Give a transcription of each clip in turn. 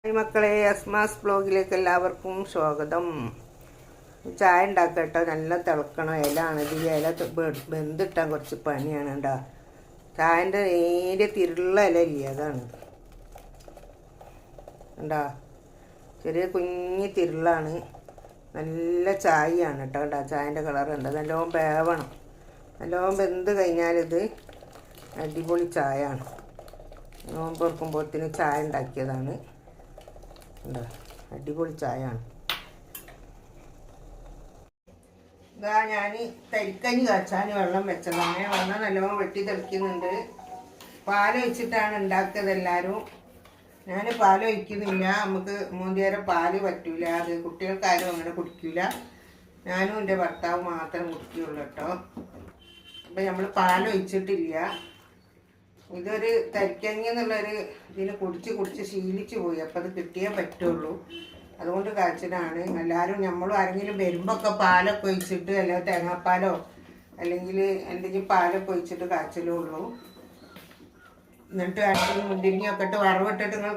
Hi മക്കളെ, അസ്മാസ് ബ്ലോഗിലേക്ക് എല്ലാവർക്കും സ്വാഗതം. ചായ ഉണ്ടാക്കുക കേട്ടോ. നല്ല തിളക്കണം. ഇലയാണ് ഇത്. ഇല വെന്തിട്ടാൻ കുറച്ച് പണിയാണ് കേട്ടോ. ചായൻ്റെ നേരെ തിരുള്ള ഇല ഇല്ല, അതാണ് കണ്ടാ. ചെറിയ കുഞ്ഞി തിരുളാണ്. നല്ല ചായയാണ് കേട്ടോ. കണ്ടാ ചായൻ്റെ കളർ ഉണ്ട്. നല്ലോണം വേവണം. നല്ലോണം വെന്ത് കഴിഞ്ഞാലിത് അടിപൊളി ചായയാണ്. നോമ്പ് തുറക്കുമ്പോഴത്തേന് ചായ ഉണ്ടാക്കിയതാണ്. അടിപൊളി ചായയാണ്. ഇതാ ഞാൻ തരിക്കഞ്ഞി കാച്ചാൻ വെള്ളം വെച്ചതാണ്. വെള്ളം നല്ലോണം വെട്ടി തെളിക്കുന്നുണ്ട്. പാലൊഴിച്ചിട്ടാണ് ഉണ്ടാക്കിയത് എല്ലാവരും. ഞാൻ പാലൊഴിക്കുന്നില്ല. നമുക്ക് മൂന്നേരം പാല് പറ്റൂല. അത് കുട്ടികൾക്കാരും അങ്ങനെ കുടിക്കില്ല. ഞാനും എൻ്റെ ഭർത്താവ് മാത്രം കുടിക്കുകയുള്ളൂ കേട്ടോ. അപ്പം നമ്മൾ പാലൊഴിച്ചിട്ടില്ല. ഇതൊരു തരിക്കഞ്ഞി എന്നുള്ളൊരു ഇതിന് കുടിച്ച് ശീലിച്ചു പോയി. അപ്പം അത് കിട്ടിയേ പറ്റുള്ളൂ. അതുകൊണ്ട് കാച്ചിനാണ്. എല്ലാവരും നമ്മളും ആരെങ്കിലും വരുമ്പോൾ ഒക്കെ പാലൊക്കെ ഒഴിച്ചിട്ട്, അല്ലെങ്കിൽ തേങ്ങാപ്പാലോ അല്ലെങ്കിൽ എന്തെങ്കിലും പാലൊക്കെ ഒഴിച്ചിട്ട് കാച്ചലുള്ളൂ. എന്നിട്ട് മുന്തിരിങ്ങയൊക്കെ ഇട്ട് വറവിട്ടിട്ട് നിങ്ങൾ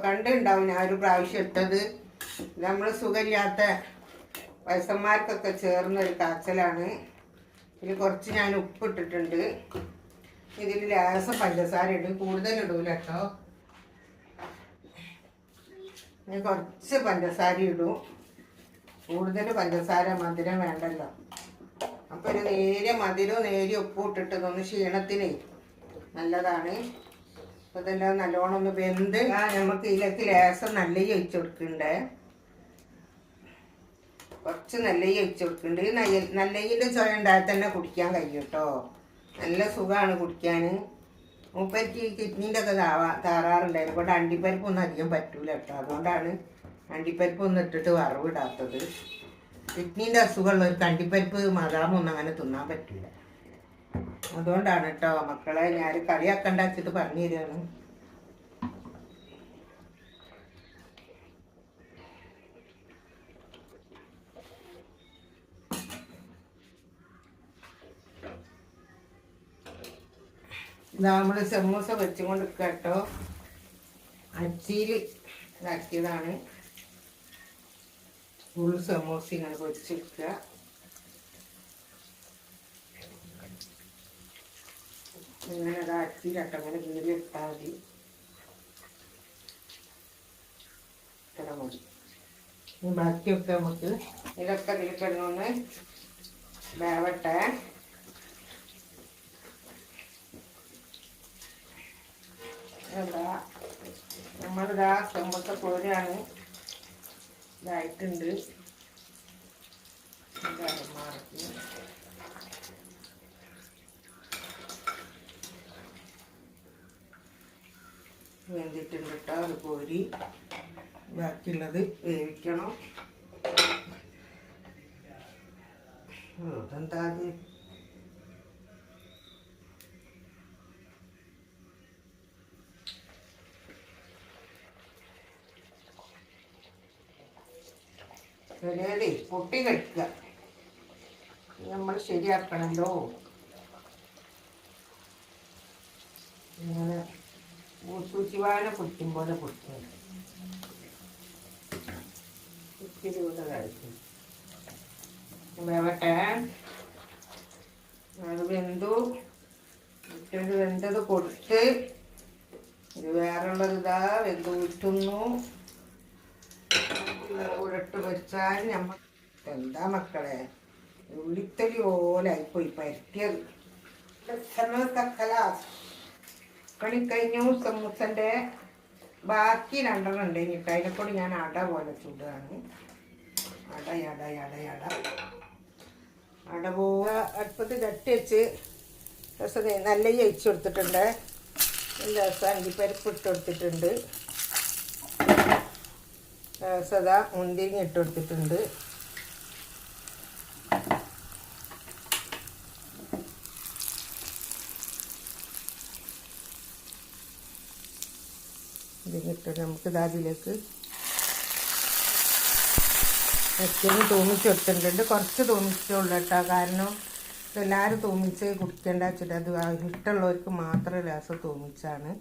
കണ്ടുണ്ടാവും. ഞാൻ ഒരു പ്രാവശ്യം ഇട്ടത്. നമ്മൾ സുഖമില്ലാത്ത വയസ്സന്മാർക്കൊക്കെ ചേർന്നൊരു കാച്ചലാണ്. ഇതിൽ കുറച്ച് ഞാൻ ഉപ്പിട്ടിട്ടുണ്ട്. ഇതിൽ ലേശം പഞ്ചസാര ഇടും, കൂടുതൽ ഇടൂല കേട്ടോ. ഞാൻ കുറച്ച് പഞ്ചസാര ഇടും. കൂടുതൽ പഞ്ചസാര മധുരം വേണ്ടല്ലോ. അപ്പോൾ ഒരു നേരിയ മധുരവും നേരിയ ഉപ്പും ഇട്ടിട്ടതൊന്ന് ക്ഷീണത്തിന് നല്ലതാണ്. അപ്പോൾ ഇതെല്ലാം നല്ലോണം ഒന്ന് വെന്ത് നമുക്ക് ഇതിലേക്ക് ലേശം നെല്ലിയ ഒഴിച്ച് കൊടുക്കണ്ടേ. കുറച്ച് നെല്ലിയ ഒഴിച്ച് കൊടുക്കുന്നുണ്ട്. നെല്ലിൻ്റെ ചുവ ഉണ്ടായാൽ തന്നെ കുടിക്കാൻ കഴിയും കേട്ടോ. നല്ല സുഖമാണ് കുടിക്കാൻ. മൂപ്പർക്ക് കിഡ്നീൻ്റെ ഒക്കെ താറാറുണ്ടായിരുന്നു. അതുകൊണ്ട് അണ്ടിപ്പരിപ്പൊന്നും അധികം പറ്റൂല കേട്ടോ. അതുകൊണ്ടാണ് അണ്ടിപ്പരിപ്പൊന്നും ഇട്ടിട്ട് വറവിടാത്തത്. കിഡ്നീൻ്റെ അസുഖമുള്ളവർക്ക് അണ്ടിപ്പരിപ്പ് മതാമൊന്നും അങ്ങനെ തിന്നാൻ പറ്റില്ല. അതുകൊണ്ടാണ് കേട്ടോ മക്കളെ. ഞാൻ കളിയാക്കണ്ട വെച്ചിട്ട് പറഞ്ഞു തരികയാണ്. ഇതാ നമ്മൾ സമൂസ വെച്ചുകൊണ്ട് കേട്ടോ. അച്ചിയിൽ ഇതാക്കിയതാണ്. ഫുൾ സമൂസ ഇങ്ങനെ പൊരിച്ചെടുക്കുക. ഇങ്ങനെ അത് അച്ചിയിലട്ടോ അങ്ങനെ കീറി ഇട്ടാൽ മതി. ഇത്ര മതി. ഇനി ബാക്കിയൊക്കെ നമുക്ക് ഇതൊക്കെ ഇതിൽക്കിടന്നൊന്ന് വേവട്ടെ. നമ്മളിതാ സമൂസ പോലെയാണ് ഇതായിട്ടുണ്ട്. വെന്തിട്ടുണ്ട് കേട്ടോ. അത് കോരി ബാക്കിയുള്ളത് വേവിക്കണം. അതെന്താ അത് ചെറിയതേ പൊട്ടി കഴിക്കുക. നമ്മൾ ശരിയാക്കണല്ലോ. ഇങ്ങനെ സൂചിവാന പൊടിക്കും പോലെ പൊടിക്കും. ഇത്തിരി കൂടെ കഴിക്കും. വേവട്ടെ. അത് വെന്തു. മറ്റൊരു വെന്തത് കൊടുത്ത് ഇത് വേറുള്ളത് ഇതാ വെന്ത് ഊറ്റുന്നു. ഉരട്ട് പൊരിച്ചാൽ നമ്മൾ എന്താ മക്കളെ ഉള്ളിത്തലി പോലെ ആയിപ്പോയി പരത്തിയത്. കളിക്കഴിഞ്ഞു. സമൂസൻ്റെ ബാക്കി രണ്ടെണ്ണം ഉണ്ട്. ഇനിയിപ്പോൾ അതിനെക്കൂടി ഞാൻ അട പോലെ ചൂടാണ്. അട പോലെ അടുപ്പത്ത് തട്ടി വെച്ച് നല്ല ഒഴിച്ചു കൊടുത്തിട്ടുണ്ട്. രസം അണ്ടിപ്പരിപ്പ് ഇട്ട് കൊടുത്തിട്ടുണ്ട്. സദാ മുന്തിരിങ്ങ ഇട്ട് കൊടുത്തിട്ടുണ്ട്. ഇതിട്ട് നമുക്ക് അതിലേക്ക് വെച്ചതിന് തൂമിച്ച് കൊടുത്തിട്ടുണ്ട്. കുറച്ച് തൂമിച്ചുള്ളൂ കേട്ടോ. കാരണം എല്ലാവരും തൂമിച്ച് കുടിക്കേണ്ട വെച്ചിട്ട് അത് ഇഷ്ടമുള്ളവർക്ക് മാത്രം രസം തൂമിച്ചാണ്.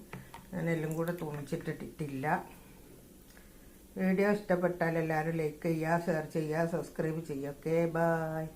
ഞാൻ എല്ലാം കൂടെ തൂമിച്ചിട്ടിട്ടില്ല. വീഡിയോ ഇഷ്ടപ്പെട്ടാൽ എല്ലാവരും ലൈക്ക് ചെയ്യുക, ഷെയർ ചെയ്യുക, സബ്സ്ക്രൈബ് ചെയ്യുക. Okay, by.